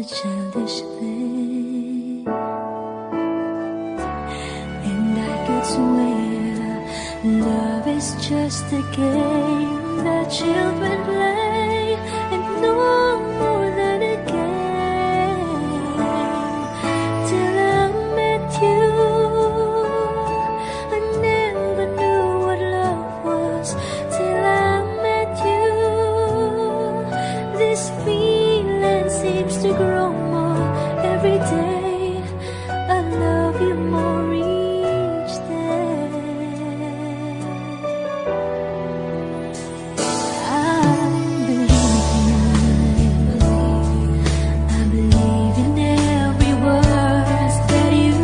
a childish thing, and I could swear love is just a game that children play, and no more than a game. Till I met you, I never knew what love was. Till I met you, this feeling seems to grow more every day. I love you more each day. I believe in every word that you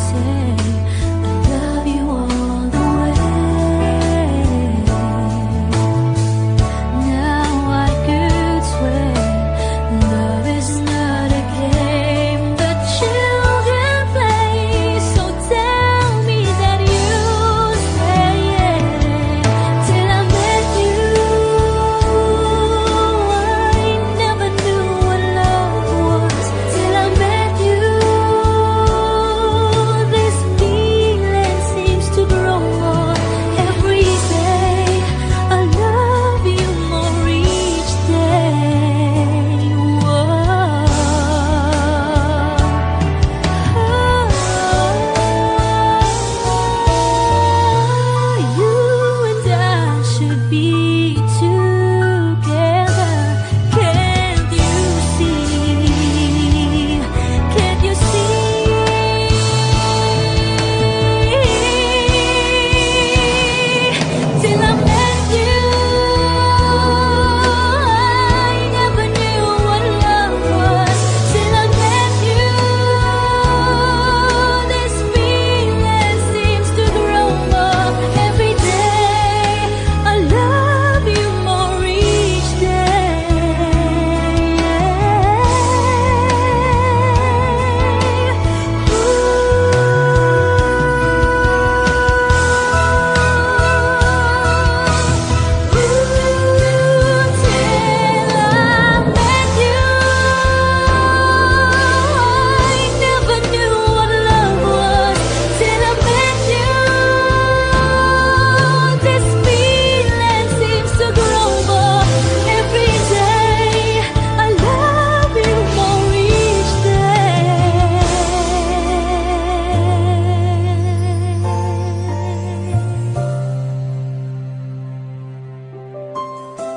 say. I love you all the way. Now I could swear love is not a game that children play. So tell me that you say till I met you, I never knew what love was. Till I met you, this feeling seems to grow more every day. I love you more each day. Whoa. You and I should be together. Can't you see? Can't you see? Till I met you, I never knew what love was. Till I met you, this feeling seems to grow more every day. I love you more each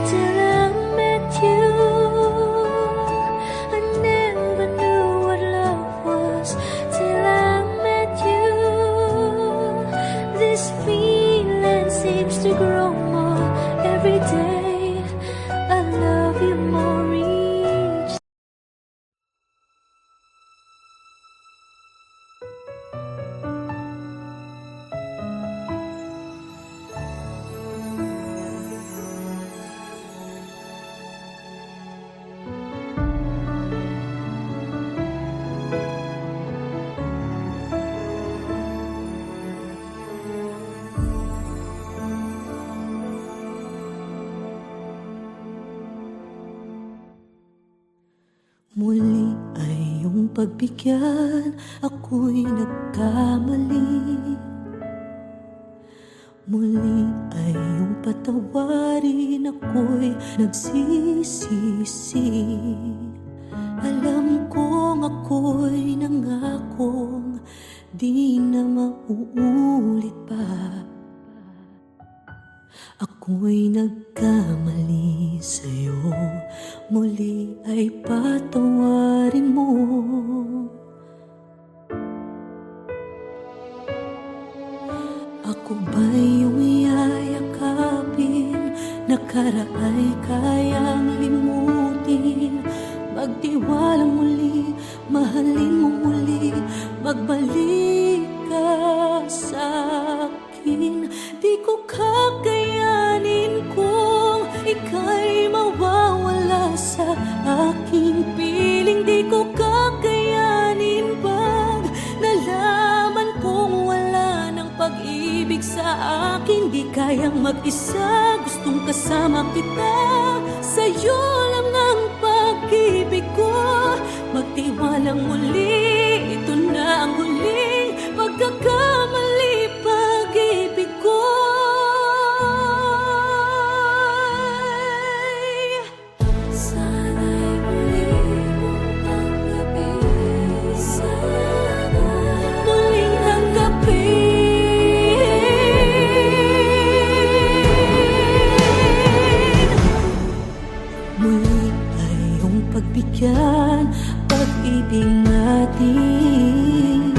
till I met you, I never knew what love was. Till I met you, this feeling seems to grow more every day. I love you more each. Muli ay iyong pagbigyan, ako'y nagkamali. Muli ay iyong patawarin, ako'y nagsisisi. Alam kong ako'y nangakong di na mauulit pa. Ako'y nagkamali sa'yo, muli ay patawarin mo. Ako ba'y iyong yayakapin, nakaraay kayang limutin? Magtiwala muli, mahalin mo muli, magbalik ka sa'kin. Di ko kakayanin kung ika'y mawawala sa aking piling. Di ko kakayanin pag nalaman kong wala ng pag-ibig sa akin. Di kayang mag-isa, gustong kasama kita. Sa'yo lang ang pag-ibig ko. Magtiwalang muli, ito na ang huling pagkakamali. Pag-ibig ko sana'y muli mong tanggapin. Sana muling tanggapin. Muli ay iyong pagbigyan pag-ibig natin.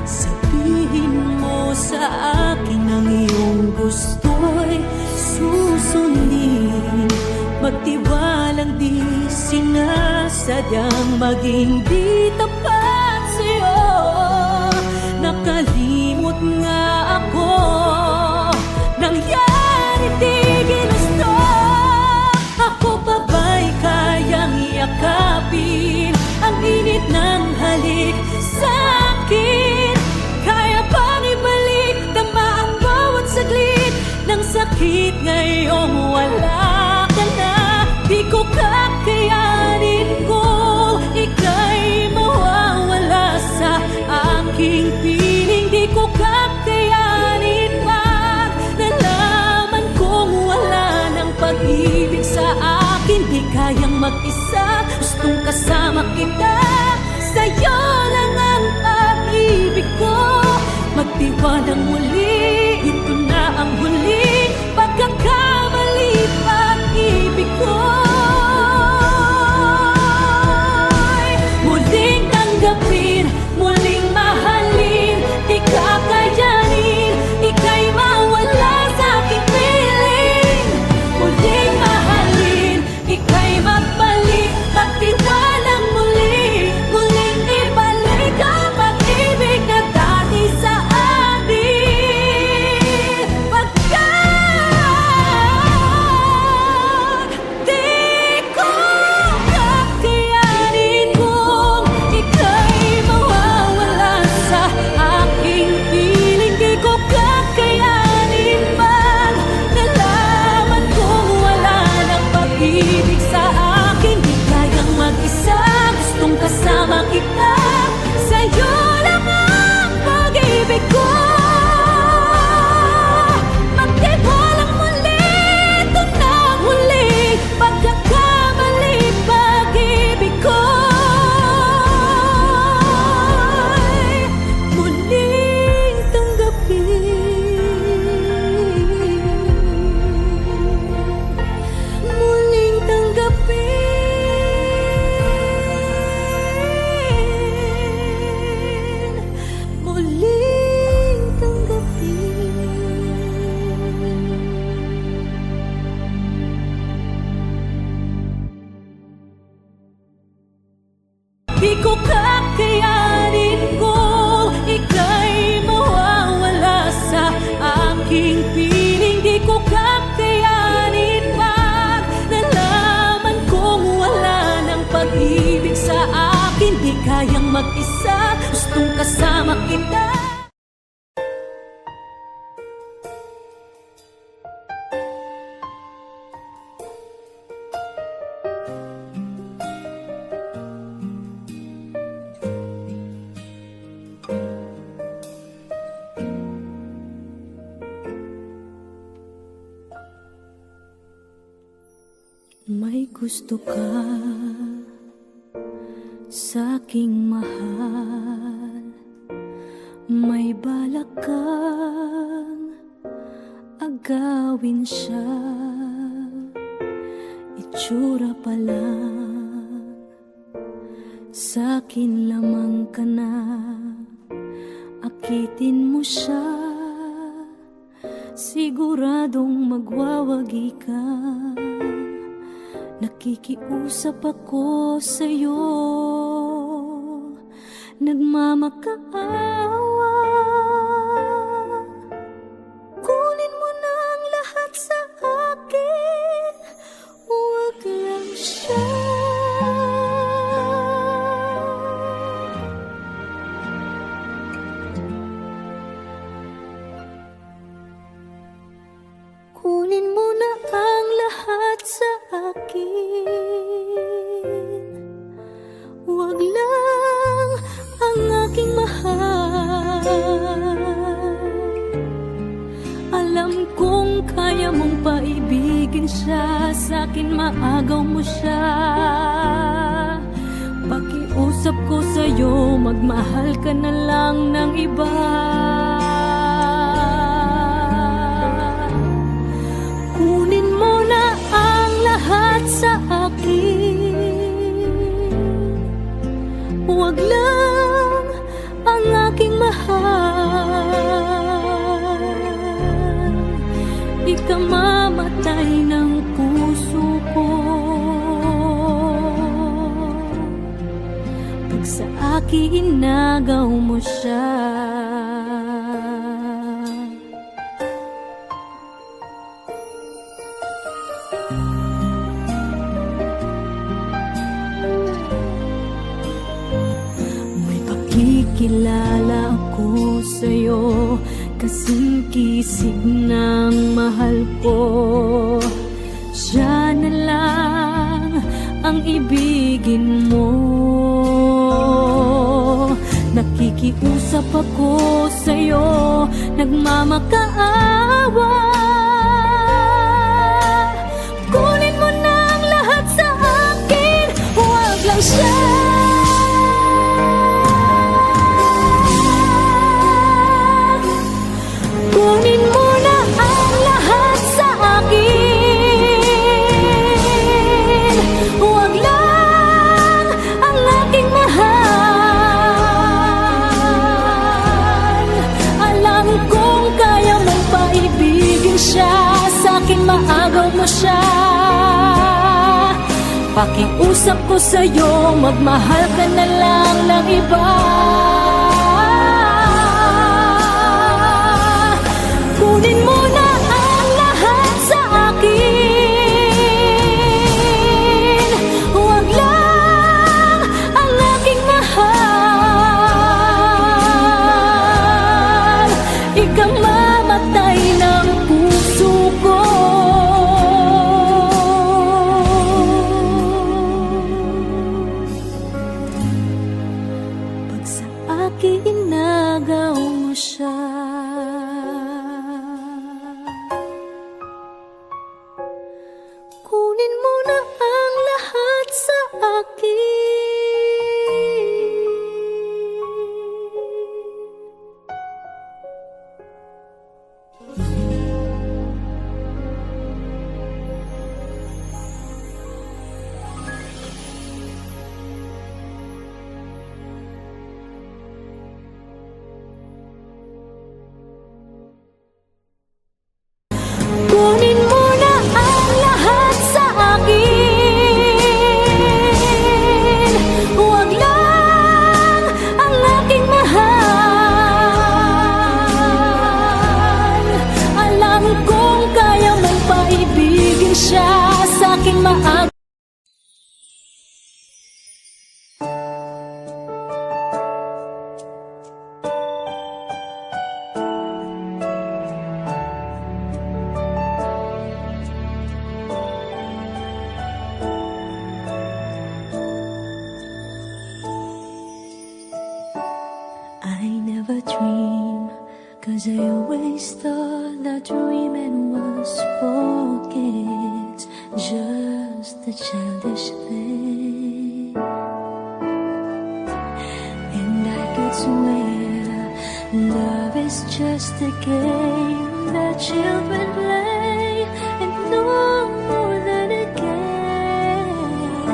Sabihin mo sa akin ang iyong gusto'y susundin. Magtiwalang di sinasadyang maging di tapat sa'yo. Nakalimot nga ako, nangyari di ginusto. Ako pa ba'y kayang yakapin ang init ng halik sa akin? Kaya bang ibalik tama ang bawat saglit ng sakit ngayong wala ka na? Di ko kakayanin kung ika'y mawawala sa aking piling. Di ko kakayanin pag nalaman kong wala ng pag-ibig sa akin. Di kayang mag-isa, gustong kasama kita. Sa'yo lang ang pag-ibig ko. Magtiwalang muli, ito na ang huling pagkakamali. Pag-ibig ko muling tanggapin, muling mahalin. Di kakayanin, ika'y mawala sa aking piling. Muling mahalin, ika'y magbalik. Magtiwalang muli, muling ibalik ang pag-ibig na dati sa atin. Pagkat di ko kakayanin kung ika'y mawawala sa aking piling. Di ko kakayanin pag nalaman kong wala ng pag-ibig sa akin. Di kayang mag-isa, gustong kasama kita. Sa'yo lang ang pag-ibig ko. Magtiwalang muli, ito na ang huling pagkakamali. Pag-ibig ko muling tanggapin. Muling tanggapin. Muling tanggapin. Di ko kakayanin kung ika'y mawawala sa aking piling. Di ko kakayanin pag nalaman kong wala ng pag-ibig sa akin. Di kayang mag-isa, gustong kasama kita. May gusto ka sa'king mahal. May balak kang agawin siya. Itsura pa lang, sa'kin lamang ka na. Akitin mo siya, siguradong magwawagi ka. Nakikiusap ako sa'yo, nagmamakaawa. Kung Kunin mo na ang lahat sa akin. Huwag lang ang aking mahal. Alam kong kaya mong paibigin siya, sa'kin maagaw mo siya. Pakiusap ko sa'yo, magmahal ka na lang ng iba. Kunin mo na ang lahat sa akin. Huwag lang ang aking mahal. Ikamamatay ng puso ko pag sa akin inagaw mo siya. May pakikilala ako sa'yo, kasing kisig ng mahal ko. Siya na lang ang ibigin mo. Nakikiusap ako sa'yo, nagmamakaawa. Kunin mo na ang lahat sa akin, huwag lang siya. Kunin mo na ang lahat sa akin. Huwag lang ang aking mahal. Alam kong kaya mong paibigin siya, sa'kin maagaw mo siya. Pakiusap ko sa'yo, magmahal ka na lang ng iba. Kunin mo na ang lahat sa akin. Huwag lang ang aking mahal. Ikamamatay ng puso ko pag sa akin inagaw mo siya. Kunin mo na ang lahat sa akin. Kunin mo na ang lahat sa akin. Huwag lang ang aking mahal. Alam kong kaya mong paibigin siya, sa'kin maagaw. I never dream, 'cause I always thought that dreaming was for kids, just a childish thing. And I could swear love is just a game that children play, and no more than a game.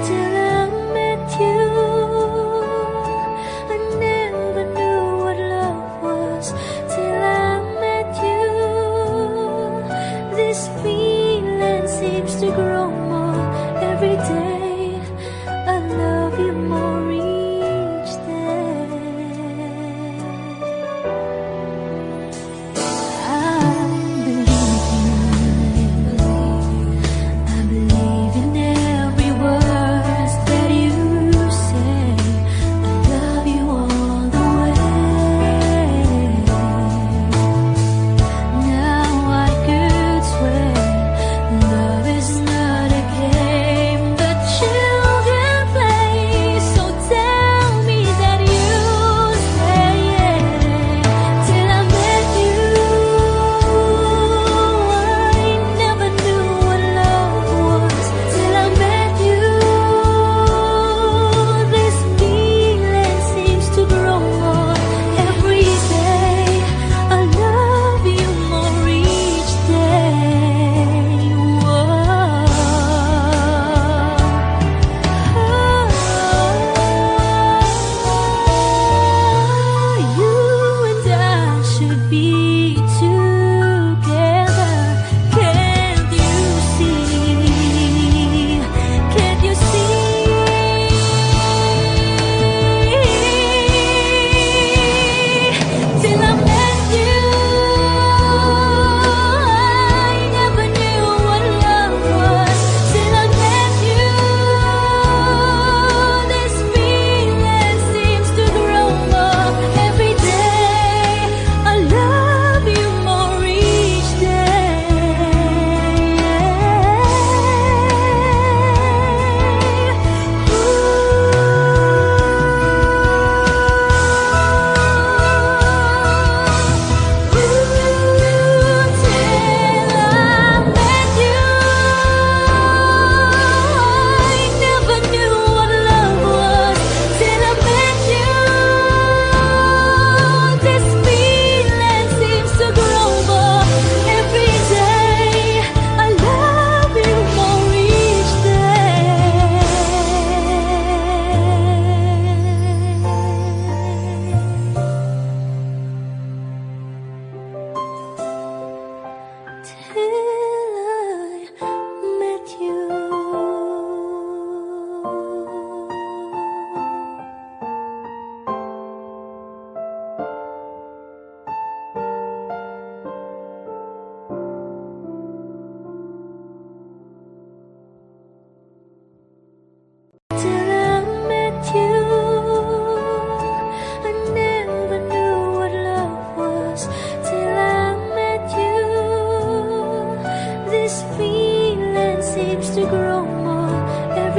Till I met you, I never knew what love was. Till I met you, this feeling seems to grow more every day. I love you more each day. I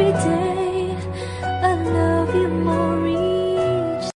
every day. I love you more each.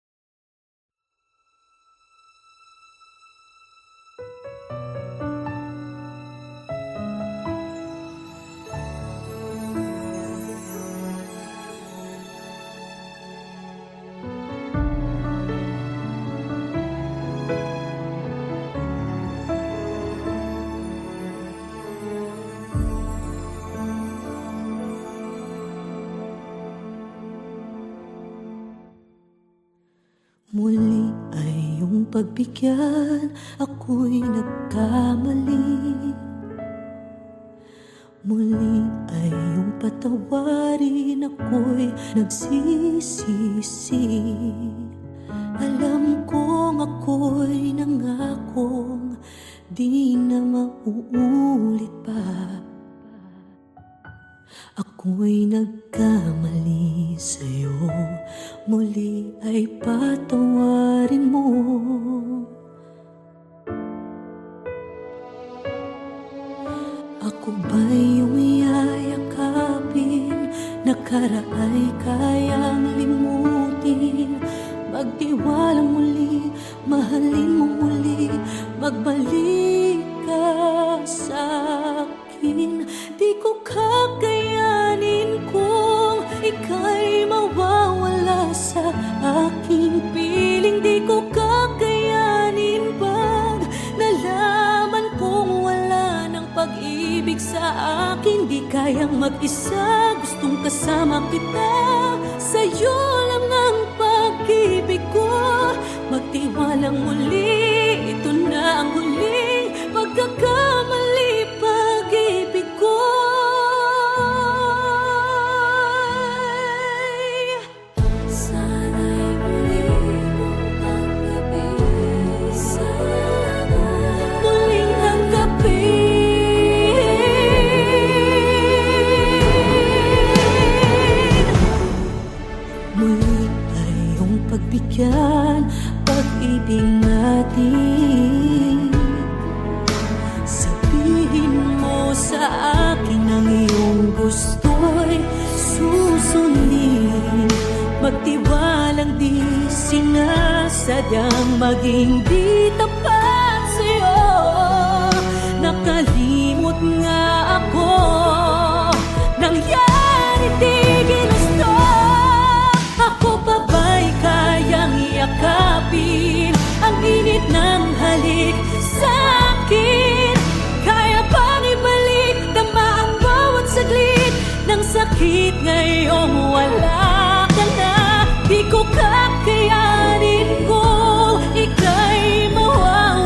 Muli ay iyong pagbigyan, ako'y nagkamali. Muli ay iyong patawarin, ako'y nagsisisi. Alam kong ako'y nangakong di na mauulit pa. Ako'y nagkamali sa'yo, muli ay patawarin mo. Ako ba'y iyong yayakapin, nakaraay kayang limutin? Magtiwala muli, mahalin mo muli, magbalik ka sa'kin. Di ko kakayanin kung ika'y mawawala sa aking piling. Di ko kakayanin pag nalaman kong wala ng pag-ibig sa akin. Di kayang mag-isa, gustong kasama kita. Sa'yo lang ang pag-ibig ko. Magtiwalang muli, ito na ang huling pagkakamali. Pag-ibig ko sana'y muli mong tanggapin. Sana muling tanggapin. Muli ay iyong pagbigyan, pag-ibig natin. Sabihin mo sa akin ang iyong gusto'y susundin. Magtiwalang di sinasadyang maging di tapat sa'yo. Nakalimot nga ako, nangyari di ginusto. Ako pa ba'y kayang yakapin ang init ng halik sa'kin? Kaya bang ibalik tama ang bawat saglit ng sakit ngayong wala ka na? Di ko kakayanin kung ika'y mawawala.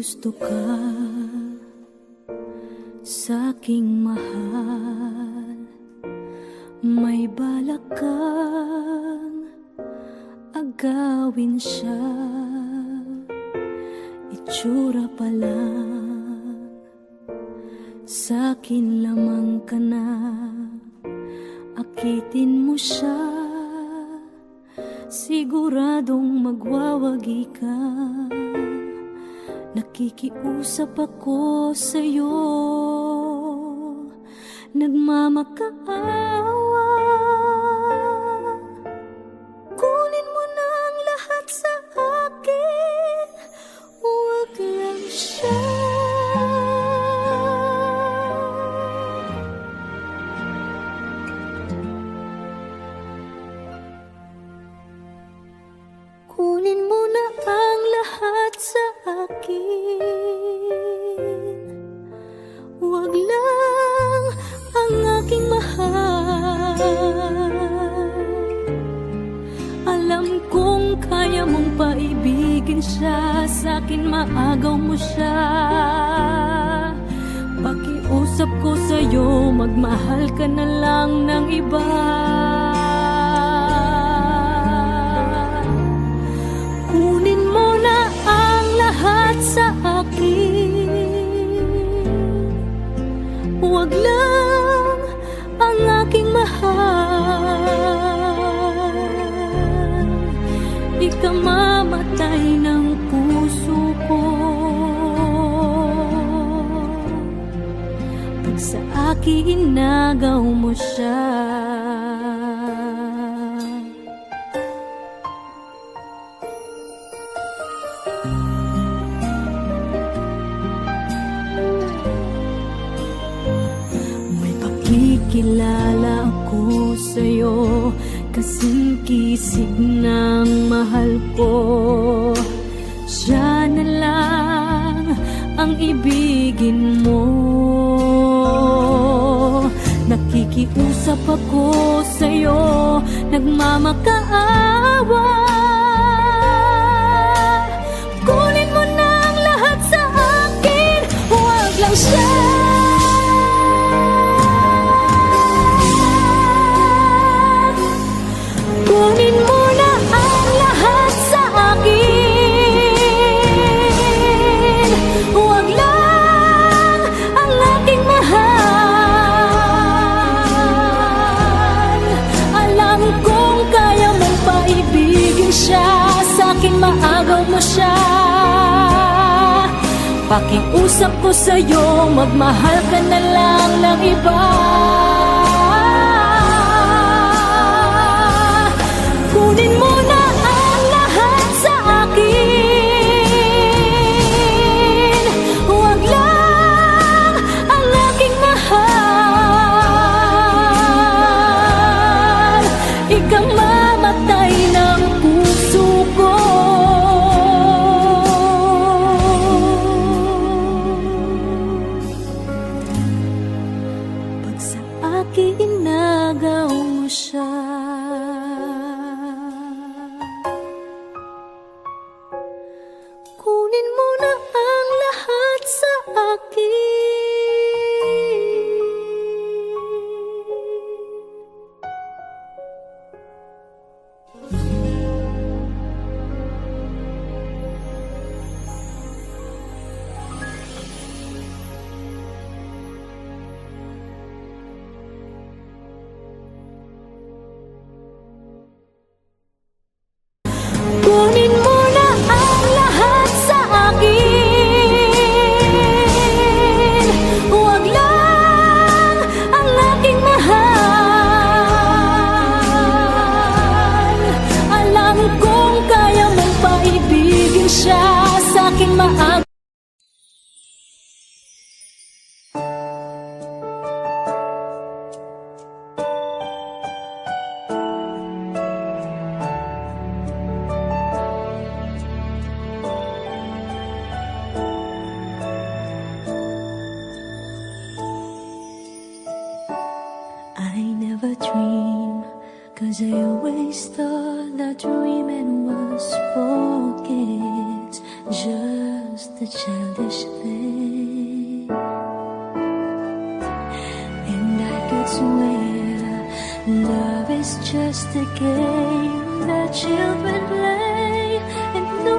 gusto ka sa'king mahal, may balak kang agawin siya. Itsura pa lang, sa'kin lamang ka na. Akitin mo siya, siguradong magwawagi ka. Nakikiusap ako sa'yo, nagmamakaawa. Kunin mo na ang lahat sa akin, huwag lang siya. Kunin mo na ang lahat sa akin, huwag lang ang aking mahal. Alam kong kaya mong paibigin siya, sa'kin maagaw mo siya. Pakiusap ko sa'yo, magmahal ka na lang ng iba. Kunin mo na ang lahat sa akin, huwag lang ang aking mahal. Ikamamatay ng puso ko pag sa akin inagaw mo siya. Kilala ako sa'yo, kasing kisig ng mahal ko. Siya na lang ang ibigin mo. Nakikiusap ako sa'yo, nagmamakaawa. Kunin mo na ang lahat sa akin, huwag lang siya. Kunin mo na ang lahat sa akin, huwag lang ang aking mahal. Alam kong kaya mong paibigin siya, sa'kin maagaw mo siya. Pakiusap ko sa'yo, magmahal ka na lang ng iba. Kunin mo na ang lahat sa akin, huwag lang ang aking mahal. Ikamamatay ng puso ko pag sa akin inagaw mo siya. Kunin mo na ang lahat sa akin. Kunin mo na ang lahat sa akin, huwag lang ang aking mahal. Alam kong kaya mong paibigin siya, sa'kin maagaw. I never dream, 'cause I always thought that dreaming was for kids. Just just a childish thing. And I could swear love is just a game that children play, and no